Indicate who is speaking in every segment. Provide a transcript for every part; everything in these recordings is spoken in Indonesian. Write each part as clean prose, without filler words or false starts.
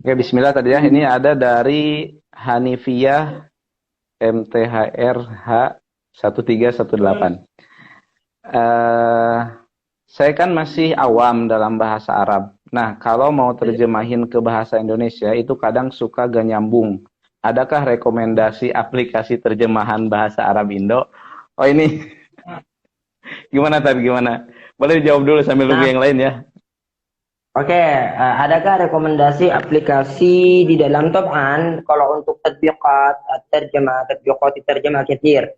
Speaker 1: Oke, bismillah tadi ya. Ini ada dari Hanifiyah MTHRH 1318. Eh, saya kan masih awam dalam bahasa Arab. Nah, kalau mau terjemahin ke bahasa Indonesia itu kadang suka gak nyambung. Adakah rekomendasi aplikasi terjemahan bahasa Arab Indo? Oh ini gimana tadi gimana? Boleh dijawab dulu sambil nunggu
Speaker 2: Nah,
Speaker 1: yang lain ya.
Speaker 2: oke, adakah rekomendasi aplikasi di dalam Top'an kalau untuk tatbiqat, terjemah katsir?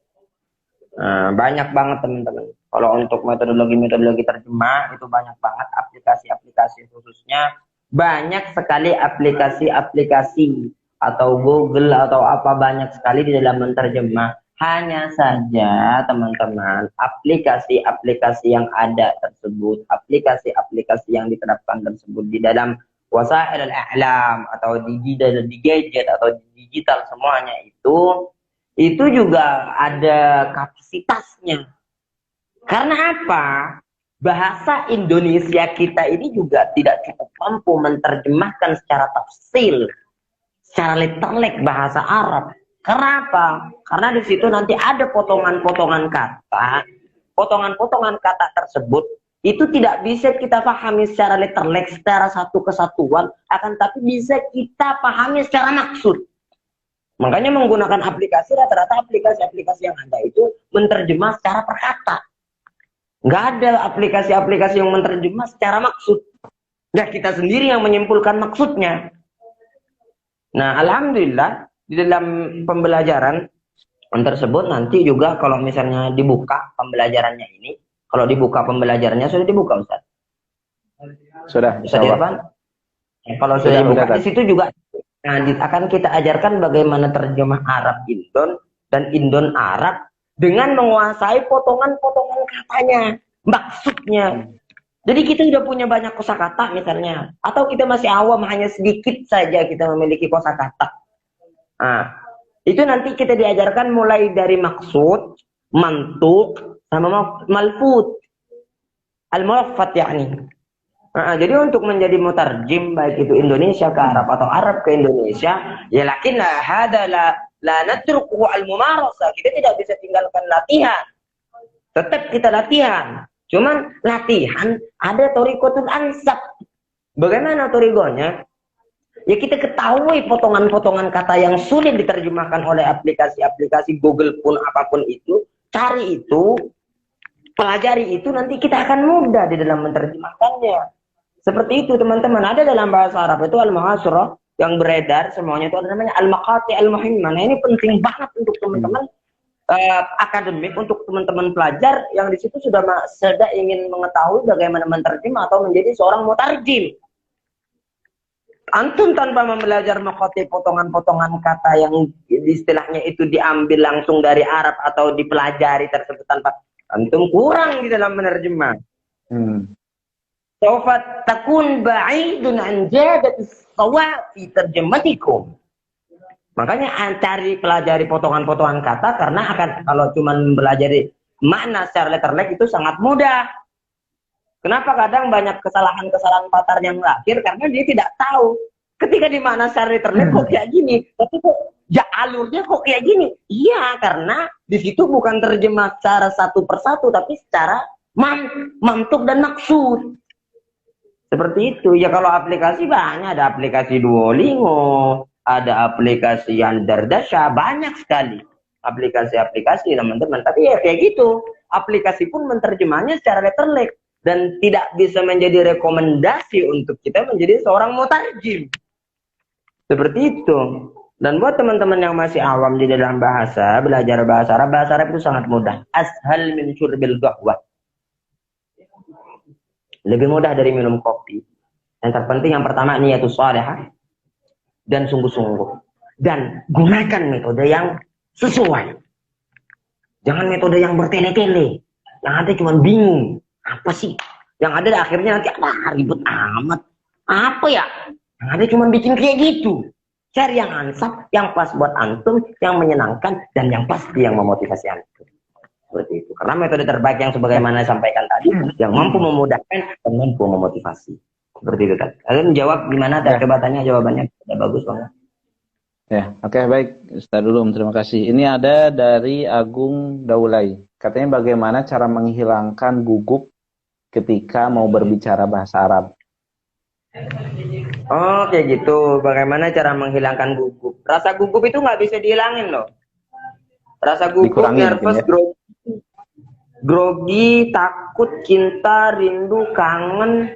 Speaker 2: Banyak banget teman-teman. Kalau untuk metodologi terjemah itu banyak banget aplikasi-aplikasi khususnya. Banyak sekali aplikasi-aplikasi atau Google atau apa banyak sekali di dalam menerjemah. Hanya saja teman-teman, aplikasi-aplikasi yang ada tersebut, aplikasi-aplikasi yang diterapkan tersebut di dalam wasail al-a'lam atau di gadget atau di digital semuanya itu juga ada kapasitasnya. Karena apa? Bahasa Indonesia kita ini juga tidak cukup mampu menerjemahkan secara tafsil, secara letterlek bahasa Arab. Karena apa? Karena di situ nanti ada potongan-potongan kata, potongan-potongan kata tersebut itu tidak bisa kita pahami secara letterlek, secara satu kesatuan, akan tapi bisa kita pahami secara maksud. Makanya menggunakan aplikasi, rata-rata aplikasi-aplikasi yang ada itu menerjemah secara perkata. Nggak ada aplikasi-aplikasi yang menerjemah secara maksud. Nggak kita sendiri yang menyimpulkan maksudnya. Nah, alhamdulillah di dalam pembelajaran tersebut nanti juga kalau misalnya dibuka pembelajarannya ini, kalau dibuka pembelajarannya sudah dibuka Ustaz.
Speaker 1: Sudah,
Speaker 2: Ustaz
Speaker 1: insyaallah.
Speaker 2: Irfan, kalau sudah
Speaker 1: Sudah,
Speaker 2: dibuka di
Speaker 1: Ustaz.
Speaker 2: situ juga akan kita ajarkan bagaimana terjemah Arab Indon dan Indon Arab dengan menguasai potongan-potongan katanya, maksudnya. Jadi kita udah punya banyak kosakata misalnya, atau kita masih awam hanya sedikit saja kita memiliki kosakata. Nah, itu nanti kita diajarkan mulai dari maksud, mantuk, sama malfud, al-mulaffat yakni. Jadi untuk menjadi mutarjim baik itu Indonesia ke Arab atau Arab ke Indonesia, ya lakinna hada la natruku al-mumarasa. Kita tidak bisa tinggalkan latihan. Tetap kita latihan. Cuman latihan ada thoriqatul ansab. Bagaimana thoriqonya? Ya kita ketahui potongan-potongan kata yang sulit diterjemahkan oleh aplikasi-aplikasi Google pun apapun itu, cari itu, pelajari itu, nanti kita akan mudah di dalam menerjemahkannya. Seperti itu teman-teman, ada dalam bahasa Arab itu al-muhasirah yang beredar semuanya itu ada namanya al-maqati al-muhimmah. Nah, ini penting banget untuk teman-teman akademik, untuk teman-teman pelajar yang di situ sudah ingin mengetahui bagaimana menerjemah atau menjadi seorang mutarjim. Antum tanpa belajar maqati potongan-potongan kata yang istilahnya itu diambil langsung dari Arab atau dipelajari tersebut tanpa antum kurang di dalam menerjemah. Sawfa takun ba'idun an jadatis sawa fi terjematikum. Makanya cari pelajari potongan-potongan kata karena akan kalau cuma belajari makna secara letterlek itu sangat mudah. Kenapa kadang banyak kesalahan-kesalahan patar yang lahir karena dia tidak tahu. Ketika di makna secara letterlek kok kayak gini, tapi kok ya alurnya kok kayak gini. Iya, karena di situ bukan terjemah secara satu persatu tapi secara mantuk dan maksud. Seperti itu. Ya kalau aplikasi banyak, ada aplikasi Duolingo, ada aplikasi Yandardasha, banyak sekali aplikasi-aplikasi teman-teman. Tapi ya kayak gitu. Aplikasi pun menerjemahnya secara letterlek dan tidak bisa menjadi rekomendasi untuk kita menjadi seorang mutarjim. Seperti itu. Dan buat teman-teman yang masih awam di dalam bahasa, belajar bahasa Arab itu sangat mudah. Ashal min syurbil qahwah. Lebih mudah dari minum kopi. Yang terpenting yang pertama niatus shalihah dan sungguh-sungguh. Dan gunakan metode yang sesuai. Jangan metode yang bertele-tele. Yang ada cuma bingung. Apa sih? Yang ada akhirnya nanti ribet amat. Apa ya? Yang ada cuma bikin kayak gitu. Cari yang ansap, yang pas buat antum, yang menyenangkan, dan yang pasti yang memotivasi antum. Seperti itu. Karena metode terbaik yang sebagaimana disampaikan tadi, yang mampu memudahkan dan mampu memotivasi. Seperti itu kan. Kalian jawab gimana?
Speaker 1: Ya.
Speaker 2: Coba tanya jawabannya. Udah bagus banget.
Speaker 1: Ya, oke, baik. Ustaz dulu, terima kasih. Ini ada dari Agung Daulay. Katanya bagaimana cara menghilangkan gugup ketika mau berbicara bahasa Arab?
Speaker 2: Oh, kayak gitu. Bagaimana cara menghilangkan gugup? Rasa gugup itu nggak bisa dihilangin loh. Rasa gugup,
Speaker 1: Dikurangi mungkin
Speaker 2: nervous,
Speaker 1: ya.
Speaker 2: grogi, takut, cinta, rindu, kangen,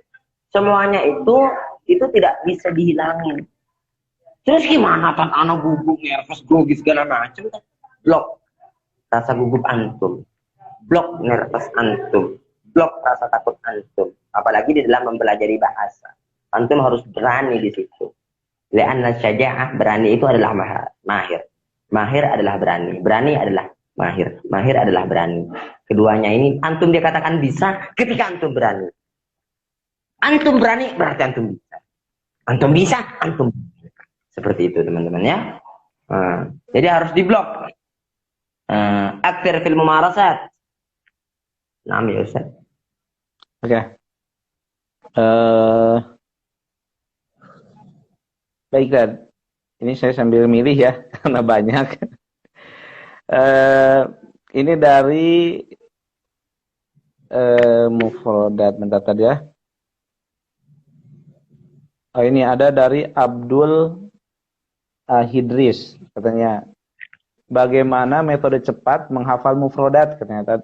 Speaker 2: semuanya itu tidak bisa dihilangin. Terus gimana kan anak gugup, nervous, grogi segala macam kan? Blok rasa gugup antum, blok nervous antum, blok rasa takut antum. Apalagi di dalam mempelajari bahasa, antum harus berani di situ. Li'anna syaja'ah, berani itu adalah mahir. Mahir adalah berani, berani adalah mahir, mahir adalah berani. Keduanya ini antum dikatakan bisa ketika antum berani. Antum berani berarti antum bisa. Antum bisa, antum bisa. Seperti itu teman-teman ya. Jadi harus diblok. Aktir fil mumarasat. Nah, ya Ustaz.
Speaker 1: Oke. Baik, Dan. Ini saya sambil milih ya, karena banyak. Ini dari mufrodat, bentar tadi ya. Oh, ini ada dari Abdul Hidris, katanya. Bagaimana metode cepat menghafal mufrodat, katanya.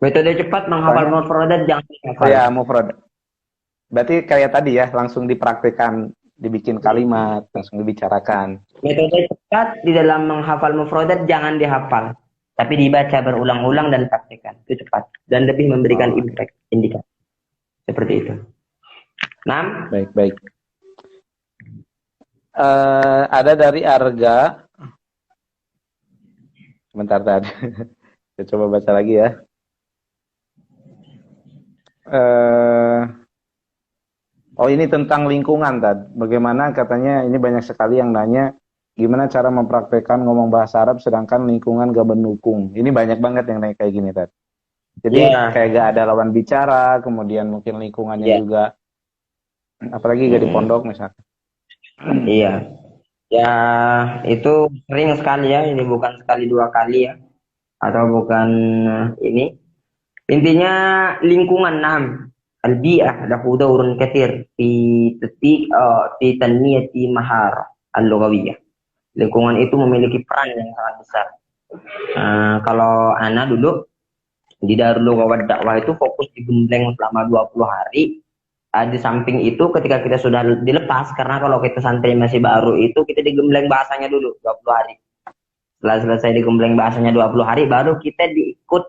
Speaker 2: Metode cepat menghafal mufrodat jangan dihafal.
Speaker 1: Ya, mufrodat. Berarti kayak tadi ya, langsung dipraktikkan, dibikin kalimat, langsung dibicarakan.
Speaker 2: Metode cepat di dalam menghafal mufrodat jangan dihafal, tapi dibaca berulang-ulang dan praktikkan. Itu cepat dan lebih memberikan impact, indikasi. Seperti itu. 6.
Speaker 1: Baik. Ada dari Arga. Sebentar tadi. Saya coba baca lagi ya. Oh, ini tentang lingkungan, Tad. Bagaimana katanya ini banyak sekali yang nanya gimana cara mempraktekkan ngomong bahasa Arab sedangkan lingkungan gak mendukung. Ini banyak banget yang nanya kayak gini, Tad. Jadi kayak gak ada lawan bicara, kemudian mungkin lingkungannya juga, apalagi gak di pondok misalnya.
Speaker 2: Iya. Ya, itu sering sekali ya, ini bukan sekali dua kali ya. Atau bukan ini. Intinya lingkungan 6. Al-bi'ah lahu dawrun katsir fi tanmiyati mahar al-lughawiyah. Lingkungan itu memiliki peran yang sangat besar. Kalau ana dulu di Darul Lughah wa Dakwah itu fokus di Gembleng selama 20 hari. Di samping itu ketika kita sudah dilepas, karena kalau kita santri masih baru itu kita digembleng bahasanya dulu 20 hari. Setelah selesai digembleng bahasanya 20 hari baru kita ikut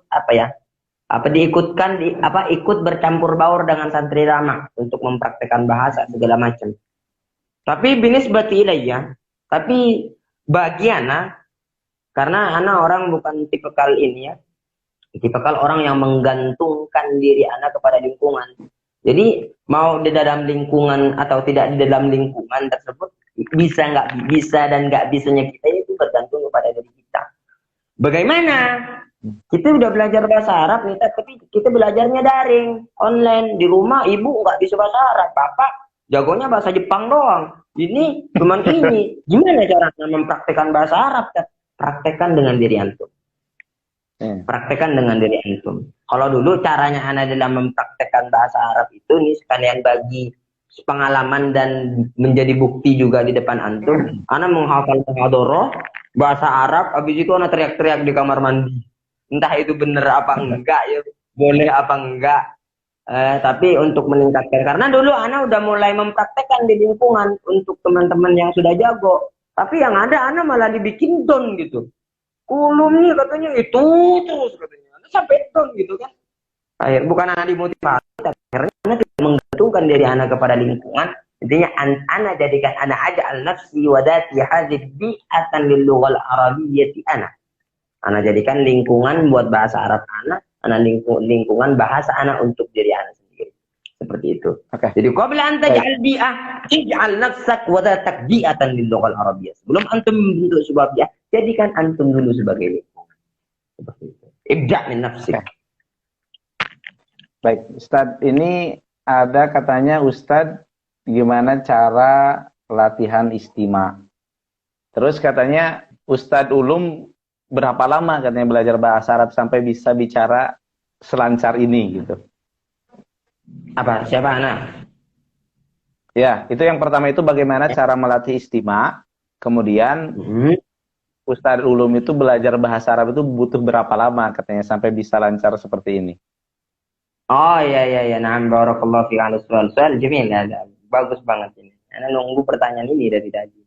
Speaker 2: bercampur baur dengan santri lama untuk mempraktekkan bahasa segala macam. Tapi binisbati ilayya, tapi bagi ana, karena ana orang bukan tipikal ini ya. Tipikal orang yang menggantungkan diri ana kepada lingkungan. Jadi mau di dalam lingkungan atau tidak di dalam lingkungan tersebut, nggak bisa dan nggak bisanya kita itu bergantung kepada diri kita. Bagaimana? Kita udah belajar bahasa Arab nih, tapi kita belajarnya daring, online, di rumah ibu nggak bisa bahasa Arab, bapak jagonya bahasa Jepang doang. Ini cuman ini. Gimana caranya mempraktekkan bahasa Arab? Praktekkan dengan diri antum. Praktekkan dengan diri antum. Kalau dulu caranya ana dalam mempraktekkan bahasa Arab itu nih sekalian bagi pengalaman dan menjadi bukti juga di depan antum. Ana menghafal muhadharah bahasa Arab, habis itu ana teriak-teriak di kamar mandi. Entah itu benar apa enggak ya, boleh apa enggak. Tapi untuk meningkatkan, karena dulu ana udah mulai mempraktekkan di lingkungan untuk teman-teman yang sudah jago. Tapi yang ada ana malah dibikin down gitu. Kulumnya katanya itu terus katanya. Anda sampai down gitu kan. Bukan anak dimotivasi, tapi akhirnya anak tidak menggantungkan diri anak kepada lingkungan. Intinya anak jadikan anak aja al-nafsi wadati hadid bi'atan lil lughal arabiyyati anak. Anak jadikan lingkungan buat bahasa Arab anak lingkungan bahasa anak untuk diri anak sendiri. Seperti itu. Jadi qabla an taj'al bi'ah, ij'al nafsak wadatak bi'atan lil lughal arabiyyah. Sebelum antum membentuk sebuah bi'ah, jadikan antum dulu sebagai lingkungan. Seperti itu. Ibda' min nafsik.
Speaker 1: Baik, Ustadz, ini ada katanya Ustadz gimana cara latihan istima. Terus katanya Ustadz Ulum berapa lama katanya belajar bahasa Arab sampai bisa bicara selancar ini gitu.
Speaker 2: Apa? Siapa anak?
Speaker 1: Ya, itu yang pertama itu bagaimana cara melatih istima. Kemudian
Speaker 2: Hmm.
Speaker 1: Ustadz Ulum itu belajar bahasa Arab itu butuh berapa lama katanya sampai bisa lancar seperti ini.
Speaker 2: Oh iya iya iya. Nah, barakallahu fi ala soal jamil ya. Bagus banget ini. Ana nunggu pertanyaan ini dari tadi.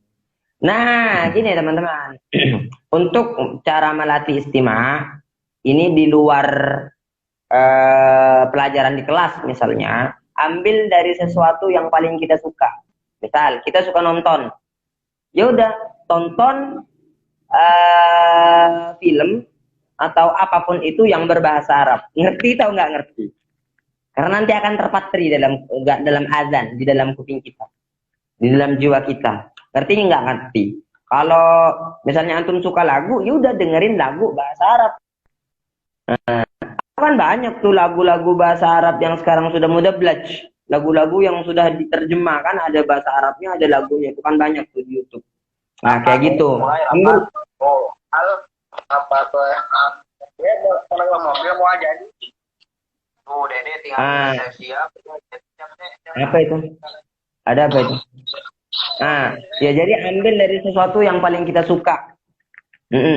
Speaker 2: Nah, gini teman-teman. Untuk cara melatih istima ini di luar pelajaran di kelas misalnya, ambil dari sesuatu yang paling kita suka. Misal kita suka nonton, ya udah tonton film atau apapun itu yang berbahasa Arab. Ngerti atau nggak ngerti? Karena nanti akan terpatri dalam azan, di dalam kuping kita, di dalam jiwa kita. Ngerti nggak ngerti? Kalau misalnya antum suka lagu, ya udah dengerin lagu bahasa Arab. Kan banyak tuh lagu-lagu bahasa Arab yang sekarang sudah mudablaj. Lagu-lagu yang sudah diterjemahkan ada bahasa Arabnya, ada lagunya. Itu kan banyak tuh di YouTube. Nah, kayak gitu. Ambil.
Speaker 3: Oh, halo. Apa tuh? Dia kalau ngomong dia mau aja nih. Oh, Dede tinggal siap.
Speaker 2: Apa itu? Ada apa itu? Nah, ya jadi ambil dari sesuatu yang paling kita suka.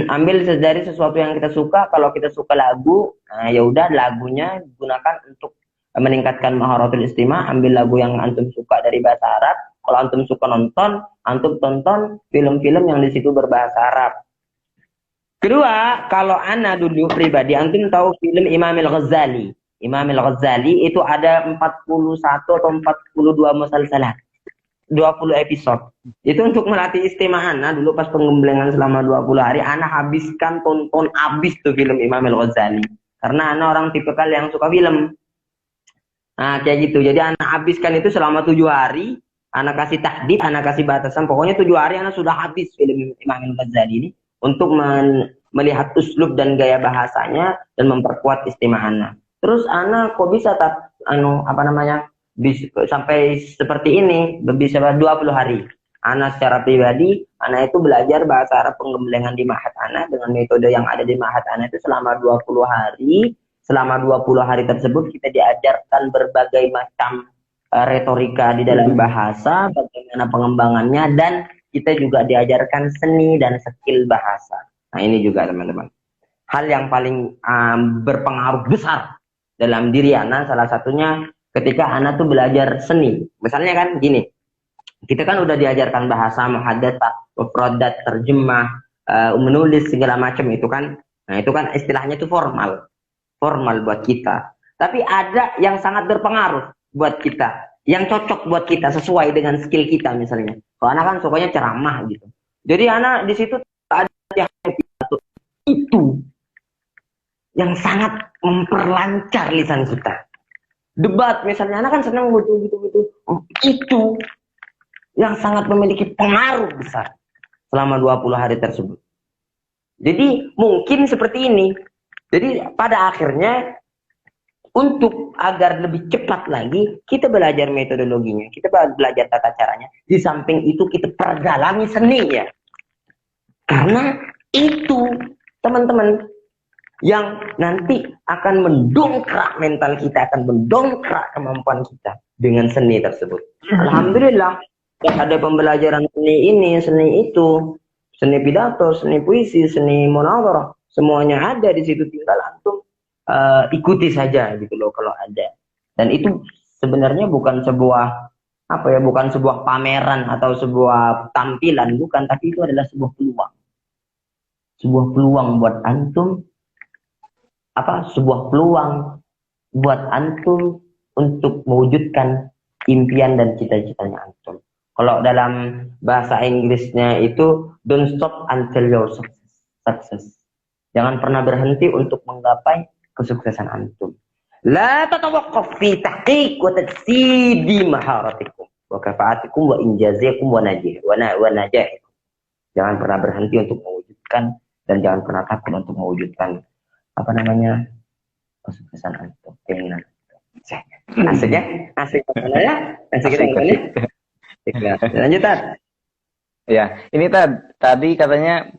Speaker 2: Ambil dari sesuatu yang kita suka. Kalau kita suka lagu, nah ya udah lagunya gunakan untuk meningkatkan maharatul istima. Ambil lagu yang antum suka dari bahasa Arab. Kalau antum suka nonton, antum tonton film-film yang di situ berbahasa Arab. Kedua, kalau ana dulu pribadi, antum tahu film Imam Al-Ghazali. Imam Al-Ghazali itu ada 41 atau 42 musalsalat. 20 episode. Itu untuk melatih istima ana dulu pas pengembelengan selama 20 hari, ana habiskan tonton habis tuh film Imam Al-Ghazali. Karena ana orang tipikal yang suka film. Nah, kayak gitu. Jadi ana habiskan itu selama 7 hari, ana kasih tahdid, ana kasih batasan. Pokoknya 7 hari ana sudah habis film Imam Al-Ghazali ini untuk melihat uslub dan gaya bahasanya dan memperkuat istima ana. Terus ana kok bisa sampai seperti ini bisa 20 hari. Ana secara pribadi, ana itu belajar bahasa Arab penggembelengan di Ma'had ana dengan metode yang ada di Ma'had ana itu selama 20 hari. Selama 20 hari tersebut kita diajarkan berbagai macam retorika di dalam bahasa, bagaimana pengembangannya, dan kita juga diajarkan seni dan skill bahasa. Nah, ini juga teman-teman. Hal yang paling berpengaruh besar dalam diri ana salah satunya ketika anak tuh belajar seni. Misalnya kan gini, kita kan udah diajarkan bahasa, muhadatsah, mufradat, terjemah, menulis segala macam itu kan. Nah, itu kan istilahnya itu formal buat kita. Tapi ada yang sangat berpengaruh buat kita, yang cocok buat kita sesuai dengan skill kita misalnya. Kalau anak kan sukanya ceramah gitu. Jadi anak di situ ada yang itu yang sangat memperlancar lisan kita. Debat misalnya, anak kan senang gitu. Itu yang sangat memiliki pengaruh besar selama 20 hari tersebut. Jadi mungkin seperti ini. Jadi pada akhirnya untuk agar lebih cepat lagi kita belajar metodologinya, kita belajar tata caranya. Di samping itu kita perdalami seni ya. Karena itu teman-teman yang nanti akan mendongkrak mental kita, akan mendongkrak kemampuan kita dengan seni tersebut. Alhamdulillah, ada pembelajaran seni ini, seni itu, seni pidato, seni puisi, seni munadharah, semuanya ada di situ, tinggal antum ikuti saja gitu loh kalau ada. Dan itu sebenarnya bukan sebuah bukan sebuah pameran atau sebuah tampilan, bukan, tapi itu adalah sebuah peluang. Sebuah peluang buat antum sebuah peluang buat antum untuk mewujudkan impian dan cita-citanya antum. Kalau dalam bahasa Inggrisnya itu don't stop until your success. Jangan pernah berhenti untuk menggapai kesuksesan antum. La tatawaqqaf fi tahqiq wa tadsidi maharatikum wa kafa'atikum wa injazikum wa najahikum. Jangan pernah berhenti untuk mewujudkan dan jangan pernah takut untuk mewujudkan kesuksesan antum, keinginan. Asik ya? Asik ya? Asik kita
Speaker 1: Asik,
Speaker 2: ya?
Speaker 1: asik.
Speaker 2: Lanjut, Tad.
Speaker 1: Ya, ini tadi katanya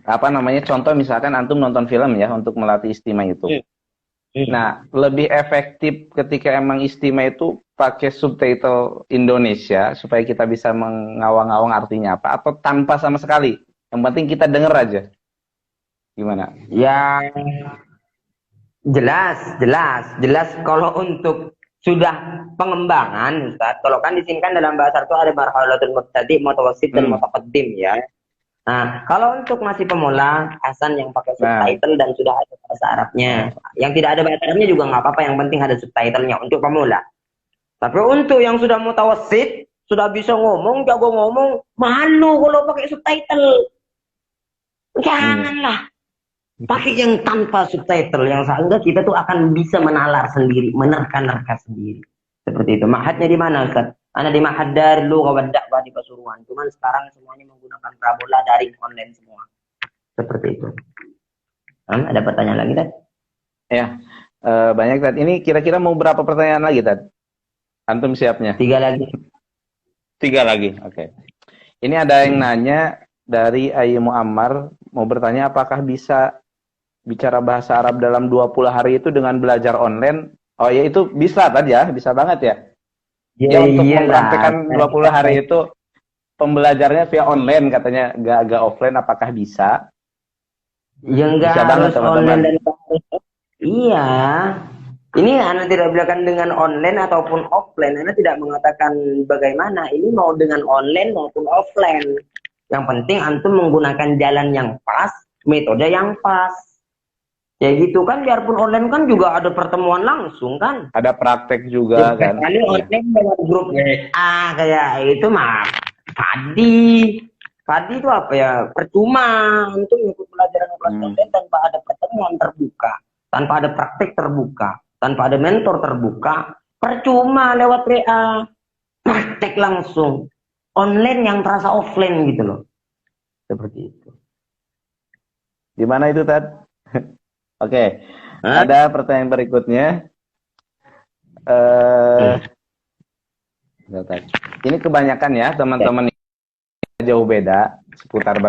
Speaker 1: apa namanya, contoh misalkan antum nonton film ya untuk melatih istima itu. Nah, lebih efektif ketika emang istima itu pakai subtitle Indonesia supaya kita bisa mengawang-awang artinya apa, atau tanpa sama sekali. Yang penting kita denger aja. Gimana?
Speaker 2: Ya, jelas. Kalau untuk sudah pengembangan, Ustaz, kalau kan di sini kan dalam bahasa itu ada marhalatul mubtadi, mutawassit dan mutaqaddim ya. Nah, kalau untuk masih pemula, Hasan yang pakai subtitle dan sudah ada bahasa Arabnya. Yang tidak ada bahasa Arabnya juga nggak apa-apa, yang penting ada subtitlenya untuk pemula. Tapi untuk yang sudah mutawassit, sudah bisa ngomong, jago ngomong, malu kalau pakai subtitle. Janganlah. Pakai yang tanpa subtitle, yang sehingga kita tuh akan bisa menalar sendiri, menerka-nerka sendiri. Seperti itu. Ma'hadnya di mana, Ustaz? Ana di Ma'had Darul Lugha wad Da'wah di Pasuruan. Cuman sekarang semuanya menggunakan parabola daring online semua. Seperti itu. Ada pertanyaan lagi, Tad?
Speaker 1: Ya, banyak, Tad. Ini kira-kira mau berapa pertanyaan lagi, Tad? Antum siapnya?
Speaker 2: 3 lagi.
Speaker 1: 3 lagi, oke. Ini ada yang nanya dari Ayu Muammar, mau bertanya apakah bisa bicara bahasa Arab dalam 20 hari itu dengan belajar online? Oh ya, itu bisa tadi ya, bisa banget ya. Ya, untuk mempraktekkan 20 hari itu pembelajarannya via online katanya, gak offline, apakah bisa?
Speaker 2: Ya enggak
Speaker 1: bisa banget,
Speaker 2: harus
Speaker 1: teman-teman.
Speaker 2: online dan iya. Ini Anda tidak bilang dengan online ataupun offline. Anda tidak mengatakan bagaimana. Ini mau dengan online maupun offline. Yang penting antum menggunakan jalan yang pas, metode yang pas. Ya gitu kan, biarpun online kan juga ada pertemuan langsung kan.
Speaker 1: Ada praktek juga
Speaker 2: ya,
Speaker 1: kan.
Speaker 2: Kali online dengan grup WA kayak itu mah Padi itu apa ya? Percuma antum ikut pelajaran kelas online tanpa ada pertemuan terbuka, tanpa ada praktek terbuka, tanpa ada mentor terbuka. Percuma lewat WA. Praktek langsung. Online yang terasa offline gitu loh. Seperti itu.
Speaker 1: Di mana itu, Tad? Oke. Ada pertanyaan berikutnya. Ini kebanyakan ya teman-teman jauh beda seputar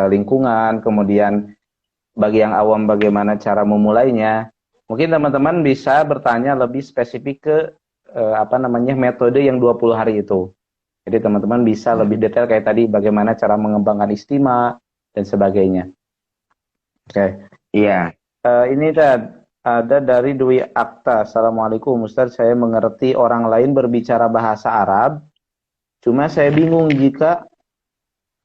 Speaker 1: lingkungan, kemudian bagi yang awam bagaimana cara memulainya. Mungkin teman-teman bisa bertanya lebih spesifik ke metode yang 20 hari itu. Jadi teman-teman bisa lebih detail kayak tadi bagaimana cara mengembangkan istima dan sebagainya. Oke. Iya. Ini ada dari Dwi Akta. Assalamualaikum Ustaz, saya mengerti orang lain berbicara bahasa Arab. Cuma saya bingung jika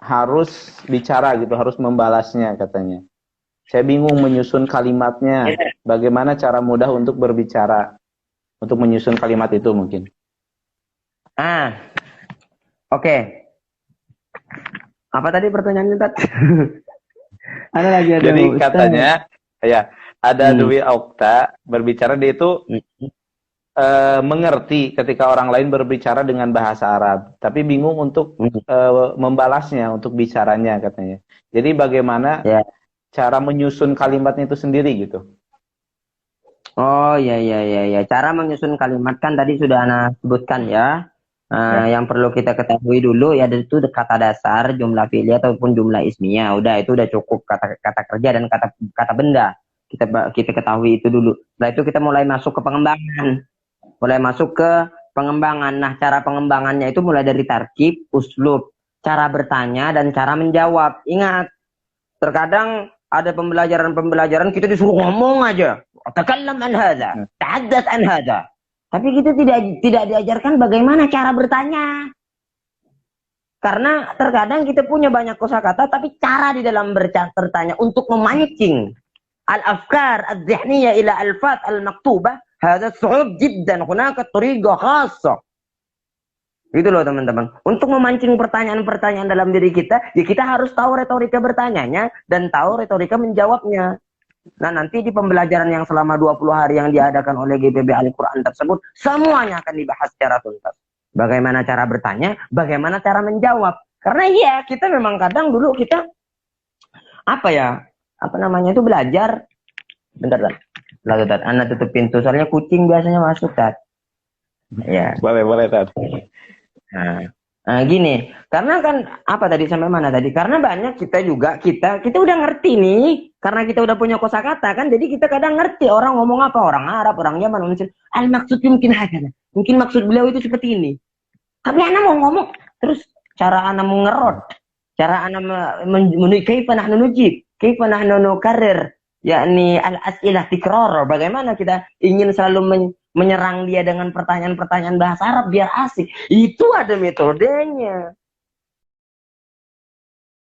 Speaker 1: harus bicara gitu, harus membalasnya katanya. Saya bingung menyusun kalimatnya. Bagaimana cara mudah untuk berbicara, untuk menyusun kalimat itu mungkin?
Speaker 2: Oke. Apa tadi pertanyaannya, Tat? Ada lagi ada.
Speaker 1: Jadi katanya, ya ada Dwi Okta berbicara, dia itu mengerti ketika orang lain berbicara dengan bahasa Arab, tapi bingung untuk membalasnya, untuk bicaranya katanya. Jadi bagaimana cara menyusun kalimatnya itu sendiri gitu?
Speaker 2: Oh ya. Cara menyusun kalimat kan tadi sudah Ana sebutkan ya. Yang perlu kita ketahui dulu ya, itu kata dasar, jumlah fi'liyah ataupun jumlah ismiyah. Udah, itu udah cukup, kata kerja dan kata benda. Kita ketahui itu dulu. Setelah itu kita mulai masuk ke pengembangan. Nah, cara pengembangannya itu mulai dari tarkib, uslub, cara bertanya dan cara menjawab. Ingat, terkadang ada pembelajaran kita disuruh ngomong aja. Takallam an hadza, tahaddath an hadza. Tapi kita tidak diajarkan bagaimana cara bertanya. Karena terkadang kita punya banyak kosakata, tapi cara di dalam bertanya untuk memancing al-afkar al-zihniyah ila al-fat al-maktubah, hadha su'ub jiddan, hunaka tariqah khassah. Gitu loh teman-teman. Untuk memancing pertanyaan-pertanyaan dalam diri kita, ya kita harus tahu retorika bertanyanya dan tahu retorika menjawabnya. Nah, nanti di pembelajaran yang selama 20 hari yang diadakan oleh GPB Al-Quran tersebut, semuanya akan dibahas secara tuntas. Bagaimana cara bertanya, bagaimana cara menjawab. Karena ya, kita memang kadang dulu kita, belajar. Bentar. Lah Tat, Anda tutup pintu soalnya kucing biasanya masuk Tat. Ya.
Speaker 1: Boleh Tat.
Speaker 2: Nah, gini, karena kan apa tadi sampai mana tadi? Karena banyak kita udah ngerti nih, karena kita udah punya kosakata kan, jadi kita kadang ngerti orang ngomong apa, orang Arab, orang Yaman, maksudnya mungkin hakana, mungkin maksud beliau itu seperti ini. Tapi anak mau ngomong, terus cara anak mengerot, cara anak menuju kaifa nahnu nujib, kaifa nahnu nukarrir, yakni al-as'ilah tikrar, bagaimana kita ingin selalu menyerang dia dengan pertanyaan-pertanyaan bahasa Arab biar asik. Itu ada metodenya.